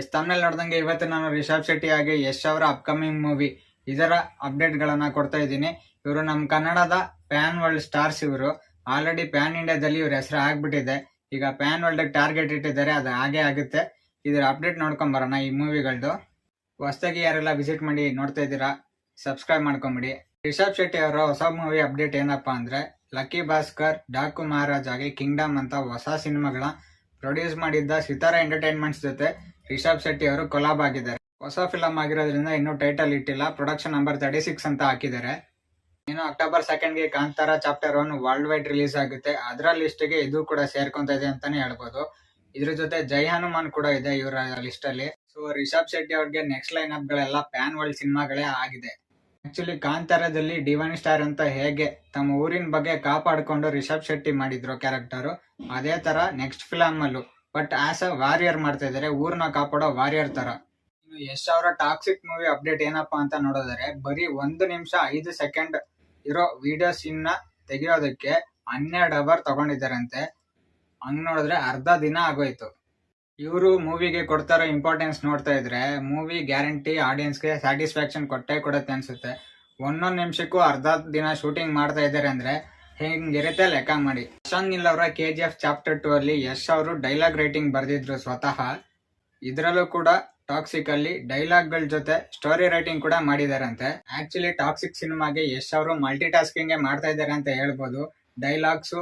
Guys ತಮ್ಮಲ್ಲಿ ನೋಡ್ದಂಗೆ ಇವತ್ತು ನಾನು ರಿಷಬ್ ಶೆಟ್ಟಿ ಹಾಗೆ ಯಶ್ ಅವರ ಅಪ್ಕಮಿಂಗ್ ಮೂವಿ ಇದರ ಅಪ್ಡೇಟ್ ಗಳನ್ನ ಕೊಡ್ತಾ ಇದ್ದೀನಿ. ಇವರು ನಮ್ಮ ಕನ್ನಡದ ಪ್ಯಾನ್ ವರ್ಲ್ಡ್ ಸ್ಟಾರ್ಸ್. ಇವರು ಆಲ್ರೆಡಿ ಪ್ಯಾನ್ ಇಂಡಿಯಾದಲ್ಲಿ ಇವ್ರ ಹೆಸರು ಆಗ್ಬಿಟ್ಟಿದೆ. ಈಗ ಪ್ಯಾನ್ ವರ್ಲ್ಡ್ ಟಾರ್ಗೆಟ್ ಇಟ್ಟಿದ್ದಾರೆ, ಅದು ಹಾಗೆ ಆಗುತ್ತೆ. ಇದರ ಅಪ್ಡೇಟ್ ನೋಡ್ಕೊಂಡ್ ಬರೋಣ. ಈ ಮೂವಿಗಳದ್ದು ಹೊಸದಾಗಿ ಯಾರೆಲ್ಲ ವಿಸಿಟ್ ಮಾಡಿ ನೋಡ್ತಾ ಇದ್ದೀರಾ ಸಬ್ಸ್ಕ್ರೈಬ್ ಮಾಡ್ಕೊಂಬಿಡಿ. ರಿಷಬ್ ಶೆಟ್ಟಿ ಅವರ ಹೊಸ ಮೂವಿ ಅಪ್ಡೇಟ್ ಏನಪ್ಪಾ ಅಂದ್ರೆ, ಲಕ್ಕಿ ಭಾಸ್ಕರ್, ಡಾಕು ಮಹಾರಾಜ್ ಹಾಗೆ ಕಿಂಗ್ಡಮ್ ಅಂತ ಹೊಸ ಸಿನಿಮಾಗಳ ಪ್ರೊಡ್ಯೂಸ್ ಮಾಡಿದ್ದ ಸಿತಾರಾ ಎಂಟರ್ಟೈನ್ಮೆಂಟ್ಸ್ ಜೊತೆ ರಿಷಬ್ ಶೆಟ್ಟಿ ಅವರು ಕೊಲಾಬ್ ಆಗಿದ್ದಾರೆ. ಹೊಸ ಫಿಲಮ್ ಆಗಿರೋದ್ರಿಂದ ಇನ್ನೂ ಟೈಟಲ್ ಇಟ್ಟಿಲ್ಲ. ಪ್ರೊಡಕ್ಷನ್ ನಂಬರ್ 36 ಅಂತ ಹಾಕಿದ್ದಾರೆ. ಇನ್ನು ಅಕ್ಟೋಬರ್ 2ಗೆ Kantara chapter 1 world wide release ಆಗುತ್ತೆ. ಅದರ ಲಿಸ್ಟ್ಗೆ ಇದು ಕೂಡ ಸೇರ್ಕೊಂತ ಇದೆ ಅಂತಾನೆ ಹೇಳ್ಬೋದು. ಇದ್ರ ಜೊತೆ ಜೈ ಹನುಮಾನ್ ಕೂಡ ಇದೆ ಇವರ ಲಿಸ್ಟ್ ಅಲ್ಲಿ. ಸೊ ರಿಷಬ್ ಶೆಟ್ಟಿ ಅವ್ರಿಗೆ ನೆಕ್ಸ್ಟ್ ಲೈನ್ ಅಪ್ ಗಳೆಲ್ಲ ಪ್ಯಾನ್ ವರ್ಲ್ಡ್ ಸಿನಿಮಾಗಳೇ ಆಗಿದೆ. ಆಕ್ಚುಲಿ ಕಾಂತಾರದಲ್ಲಿ ಡಿವೈನ್ ಸ್ಟಾರ್ ಅಂತ ಹೇಗೆ ತಮ್ಮ ಊರಿನ ಬಗ್ಗೆ ಕಾಪಾಡಿಕೊಂಡು ರಿಷಬ್ ಶೆಟ್ಟಿ ಮಾಡಿದ್ರು ಕ್ಯಾರೆಕ್ಟರ್, ಅದೇ ತರ ನೆಕ್ಸ್ಟ್ ಫಿಲಮ್ ಅಲ್ಲೂ ಬಟ್ ಆಸ್ ಅ ವಾರಿಯರ್ ಮಾಡ್ತಾ ಇದಾರೆ, ಊರ್ನ ಕಾಪಾಡೋ ವಾರಿಯರ್ ತರ. ಇನ್ನು ಯಶ್ ಅವರ ಟಾಕ್ಸಿಕ್ ಮೂವಿ ಅಪ್ಡೇಟ್ ಏನಪ್ಪಾ ಅಂತ ನೋಡಿದ್ರೆ, ಬರೀ 1 ನಿಮಿಷ 5 ಸೆಕೆಂಡ್ ಇರೋ ವಿಡಿಯೋಸ್ ಇನ್ನ ತೆಗಿಯೋದಕ್ಕೆ 12 ಅವರ್ ತಗೊಂಡಿದ್ದಾರಂತೆ. ಹಂಗ್ ನೋಡಿದ್ರೆ ಅರ್ಧ ದಿನ ಆಗೋಯ್ತು. ಇವರು ಮೂವಿಗೆ ಕೊಡ್ತಾರೋ ಇಂಪಾರ್ಟೆನ್ಸ್ ನೋಡ್ತಾ ಇದ್ರೆ ಮೂವಿ ಗ್ಯಾರಂಟಿ ಆಡಿಯನ್ಸ್ಗೆ ಸ್ಯಾಟಿಸ್ಫ್ಯಾಕ್ಷನ್ ಕೊಟ್ಟೆ ಕೊಡುತ್ತೆ ಅನ್ಸುತ್ತೆ. 1 ನಿಮಿಷಕ್ಕೂ ಅರ್ಧ ದಿನ ಶೂಟಿಂಗ್ ಮಾಡ್ತಾ ಇದ್ದಾರೆ ಅಂದ್ರೆ ಹೆಂಗಿರುತ್ತೆ ಲೆಕ್ಕ ಮಾಡಿ. ಪ್ರಶಾಂತ್ ನೀಲ್ ಅವರ KGF ಚಾಪ್ಟರ್ 2 ಅಲ್ಲಿ ಯಶ್ ಅವರು ಡೈಲಾಗ್ ರೈಟಿಂಗ್ ಬರೆದಿದ್ರು ಸ್ವತಃ. ಇದರಲ್ಲೂ ಕೂಡ ಟಾಕ್ಸಿಕ್ ಅಲ್ಲಿ ಡೈಲಾಗ್ ಗಳ ಜೊತೆ ಸ್ಟೋರಿ ರೈಟಿಂಗ್ ಕೂಡ ಮಾಡಿದಾರಂತೆ. ಆಕ್ಚುಲಿ ಟಾಕ್ಸಿಕ್ ಸಿನಿಮಾಗೆ ಯಶ್ ಅವರು ಮಲ್ಟಿ ಟಾಸ್ಕಿಂಗ್ ಮಾಡ್ತಾ ಇದ್ದಾರೆ ಅಂತ ಹೇಳ್ಬೋದು. ಡೈಲಾಗ್ಸ್,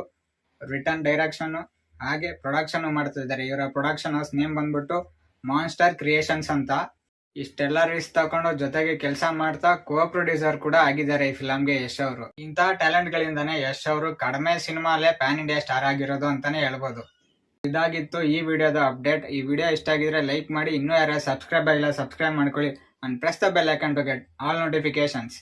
ರಿಟರ್ನ್ ಡೈರೆಕ್ಷನ್ ಹಾಗೆ ಪ್ರೊಡಕ್ಷನ್ ಮಾಡ್ತಾ ಇದ್ದಾರೆ. ಇವರ ಪ್ರೊಡಕ್ಷನ್ ಹೌಸ್ ನೇಮ್ ಬಂದ್ಬಿಟ್ಟು ಮಾನ್ಸ್ಟರ್ ಕ್ರಿಯೇಷನ್ಸ್ ಅಂತ. ಇಷ್ಟೆಲ್ಲ ರಿಸ್ಕ್ ತಗೊಂಡು ಜೊತೆಗೆ ಕೆಲಸ ಮಾಡ್ತಾ ಕೋ ಪ್ರೊಡ್ಯೂಸರ್ ಕೂಡ ಆಗಿದ್ದಾರೆ ಈ ಫಿಲಂಗೆ ಯಶ್ ಅವರು. ಇಂತಹ ಟ್ಯಾಲೆಂಟ್ ಗಳಿಂದಾನೇ ಯಶ್ ಅವರು ಕಡಿಮೆ ಸಿನಿಮಾಲೇ ಪ್ಯಾನ್ ಇಂಡಿಯಾ ಸ್ಟಾರ್ ಆಗಿರೋದು ಅಂತಾನೆ ಹೇಳ್ಬೋದು. ಇದಾಗಿತ್ತು ಈ ವಿಡಿಯೋದ ಅಪ್ಡೇಟ್. ಈ ವಿಡಿಯೋ ಇಷ್ಟ ಆಗಿದ್ರೆ ಲೈಕ್ ಮಾಡಿ, ಇನ್ನೂ ಯಾರು ಸಬ್ಸ್ಕ್ರೈಬ್ ಆಗಿಲ್ಲ ಸಬ್ಸ್ಕ್ರೈಬ್ ಮಾಡ್ಕೊಳ್ಳಿ and press the bell icon to get all notifications.